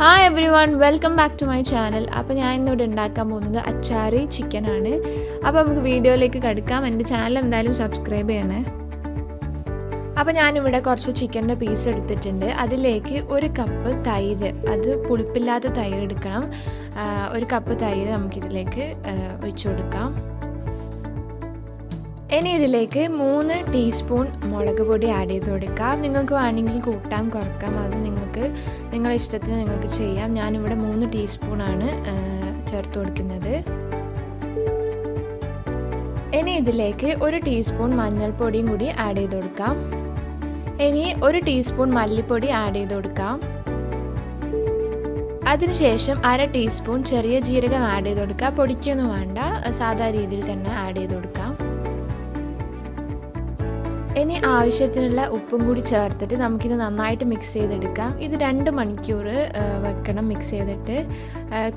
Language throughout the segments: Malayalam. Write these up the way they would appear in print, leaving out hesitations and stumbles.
Hi everyone, welcome back to my channel. അപ്പോൾ ഞാൻ ഇന്നിവിടെ ഉണ്ടാക്കാൻ പോകുന്നത് അച്ചാറി ചിക്കൻ ആണ്. അപ്പോൾ നമുക്ക് വീഡിയോയിലേക്ക് കടക്കാം. എൻ്റെ ചാനൽ എന്തായാലും സബ്സ്ക്രൈബ് ചെയ്യണേ. അപ്പോൾ ഞാൻ ഇവിടെ കുറച്ച് ചിക്കൻ്റെ പീസ് എടുത്തിട്ടുണ്ട്. അതിലേക്ക് ഒരു കപ്പ് തൈര്, അത് പുളിപ്പില്ലാത്ത തൈര് എടുക്കണം. ഒരു കപ്പ് തൈര് നമുക്കിതിലേക്ക് ഒഴിച്ചു കൊടുക്കാം. ഇനി ഇതിലേക്ക് 3 ടീസ്പൂൺ മുളക് പൊടി ആഡ് ചെയ്ത് കൊടുക്കാം. നിങ്ങൾക്ക് വേണമെങ്കിൽ കൂട്ടാം കുറക്കാം, അത് നിങ്ങളുടെ ഇഷ്ടത്തിന് നിങ്ങൾക്ക് ചെയ്യാം. ഞാനിവിടെ 3 ടീസ്പൂണാണ് ചേർത്ത് കൊടുക്കുന്നത്. ഇനി ഇതിലേക്ക് 1 ടീസ്പൂൺ മഞ്ഞൾപ്പൊടിയും കൂടി ആഡ് ചെയ്ത് കൊടുക്കാം. ഇനി 1 ടീസ്പൂൺ മല്ലിപ്പൊടി ആഡ് ചെയ്ത് കൊടുക്കാം. അതിനുശേഷം 1/2 ടീസ്പൂൺ ചെറിയ ജീരകം ആഡ് ചെയ്ത് കൊടുക്കുക. പൊടിക്കൊന്നും വേണ്ട, സാധാ രീതിയിൽ തന്നെ ആഡ് ചെയ്ത് കൊടുക്കാം. ഇനി ആവശ്യത്തിനുള്ള ഉപ്പും കൂടി ചേർത്തിട്ട് നമുക്കിത് നന്നായിട്ട് മിക്സ് ചെയ്തെടുക്കാം. ഇത് 2 മണിക്കൂർ വെക്കണം മിക്സ് ചെയ്തിട്ട്.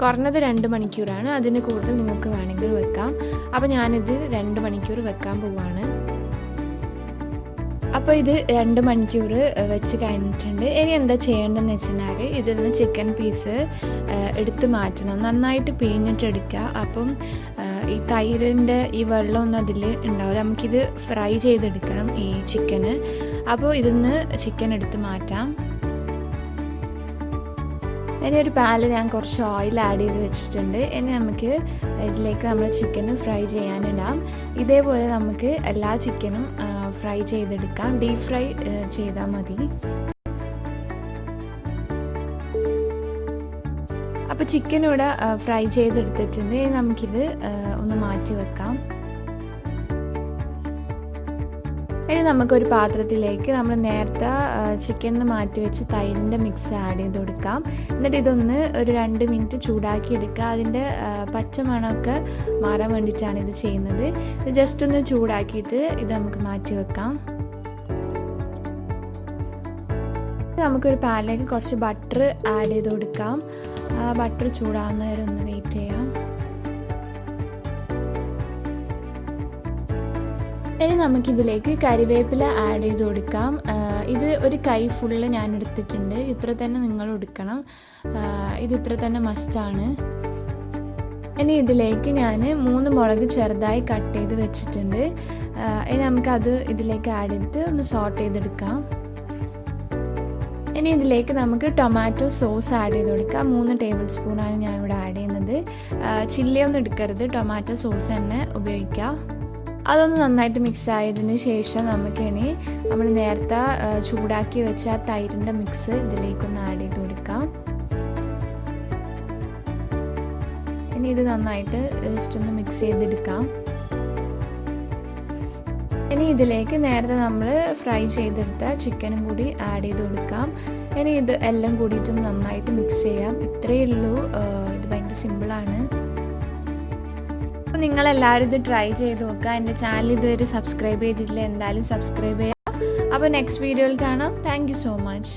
കുറഞ്ഞത് 2 മണിക്കൂറാണ്, അതിന് കൂടുതൽ നിങ്ങൾക്ക് വേണമെങ്കിൽ വെക്കാം. അപ്പോൾ ഞാനിത് 2 മണിക്കൂർ വെക്കാൻ പോവാണ്. അപ്പോൾ ഇത് 2 മണിക്കൂർ വെച്ച് കഴിഞ്ഞിട്ടുണ്ട്. ഇനി എന്താ ചെയ്യേണ്ടതെന്ന് വെച്ചാൽ ഇതിൽ നിന്ന് ചിക്കൻ പീസ് എടുത്ത് മാറ്റണം, നന്നായിട്ട് പിഴിഞ്ഞിട്ടെടുക്കുക. അപ്പം ഈ തൈരിൻ്റെ ഈ വെള്ളമൊന്നും അതിൽ ഉണ്ടാവില്ല. നമുക്കിത് ഫ്രൈ ചെയ്തെടുക്കണം ഈ ചിക്കന്. അപ്പോൾ ഇതിന്ന് ചിക്കൻ എടുത്ത് മാറ്റാം. ഇനി ഒരു പാനിൽ ഞാൻ കുറച്ച് ഓയിൽ ആഡ് ചെയ്ത് വെച്ചിട്ടുണ്ട്. ഇനി നമുക്ക് ഇതിലേക്ക് നമ്മൾ ചിക്കന് ഫ്രൈ ചെയ്യാനിടാം. ഇതേപോലെ നമുക്ക് എല്ലാ ചിക്കനും ഫ്രൈ ചെയ്തെടുക്കാം. ഡീപ് ഫ്രൈ ചെയ്താൽ മതി. അപ്പോൾ ചിക്കൻ ഇവിടെ ഫ്രൈ ചെയ്തെടുത്തിട്ടുണ്ട്. ഇനി നമുക്കിത് ഒന്ന് മാറ്റി വെക്കാം. ഇനി നമുക്കൊരു പാത്രത്തിലേക്ക് നമ്മൾ നേരത്തെ ചിക്കനിൽ മാറ്റി വെച്ച് തൈരിൻ്റെ മിക്സ് ആഡ് ചെയ്ത് കൊടുക്കാം. എന്നിട്ട് ഇതൊന്ന് ഒരു 2 മിനിറ്റ് ചൂടാക്കി എടുക്കുക. അതിൻ്റെ പച്ചമണമൊക്കെ മാറാൻ വേണ്ടിയിട്ടാണ് ഇത് ചെയ്യുന്നത്. ജസ്റ്റ് ഒന്ന് ചൂടാക്കിയിട്ട് ഇത് നമുക്ക് മാറ്റി വെക്കാം. നമുക്കൊരു പാനിലേക്ക് കുറച്ച് ബട്ടർ ആഡ് ചെയ്ത് കൊടുക്കാം. ബട്ടർ ചൂടാവുന്ന വരെ ഒന്ന് വെയിറ്റ് ചെയ്യാം. ഇനി നമുക്കിതിലേക്ക് കരിവേപ്പില ആഡ് ചെയ്ത് കൊടുക്കാം. ഇത് ഒരു കൈ ഫുള്ള് ഞാൻ എടുത്തിട്ടുണ്ട്. ഇത്ര തന്നെ നിങ്ങൾ എടുക്കണം, ഇത് ഇത്ര തന്നെ മസ്റ്റാണ്. ഇനി ഇതിലേക്ക് ഞാൻ 3 മുളക് ചെറുതായി കട്ട് ചെയ്ത് വെച്ചിട്ടുണ്ട്. ഇനി നമുക്കത് ഇതിലേക്ക് ആഡ് ചെയ്തിട്ട് ഒന്ന് സോട്ട് ചെയ്തെടുക്കാം. ഇനി ഇതിലേക്ക് നമുക്ക് ടൊമാറ്റോ സോസ് ആഡ് ചെയ്ത് കൊടുക്കാം. 3 ടേബിൾ സ്പൂണാണ് ഞാൻ ഇവിടെ ആഡ് ചെയ്യുന്നത്. ചില്ലി ഒന്നും എടുക്കരുത്, ടൊമാറ്റോ സോസ് തന്നെ ഉപയോഗിക്കാം. അതൊന്ന് നന്നായിട്ട് മിക്സ് ആയതിന് ശേഷം നമുക്കിനി നമ്മൾ നേരത്തെ ചൂടാക്കി വെച്ച ആ തൈരിൻ്റെ മിക്സ് ഇതിലേക്കൊന്ന് ആഡ് ചെയ്ത് കൊടുക്കാം. ഇനി ഇത് നന്നായിട്ട് ജസ്റ്റ് ഒന്ന് മിക്സ് ചെയ്തെടുക്കാം. ഇനി ഇതിലേക്ക് നേരത്തെ നമ്മൾ ഫ്രൈ ചെയ്തെടുത്ത ചിക്കനും കൂടി ആഡ് ചെയ്ത് കൊടുക്കാം. ഇനി ഇത് എല്ലാം കൂടിയിട്ട് നന്നായിട്ട് മിക്സ് ചെയ്യാം. ഇത്രയേ ഉള്ളൂ, ഇത് ഭയങ്കര സിമ്പിളാണ്. അപ്പോൾ നിങ്ങളെല്ലാവരും ഇത് ട്രൈ ചെയ്ത് നോക്കുക. എൻ്റെ ചാനൽ ഇതുവരെ സബ്സ്ക്രൈബ് ചെയ്തിട്ടില്ല, എന്തായാലും സബ്സ്ക്രൈബ് ചെയ്യുക. അപ്പോൾ നെക്സ്റ്റ് വീഡിയോയിൽ കാണാം. Thank you so much.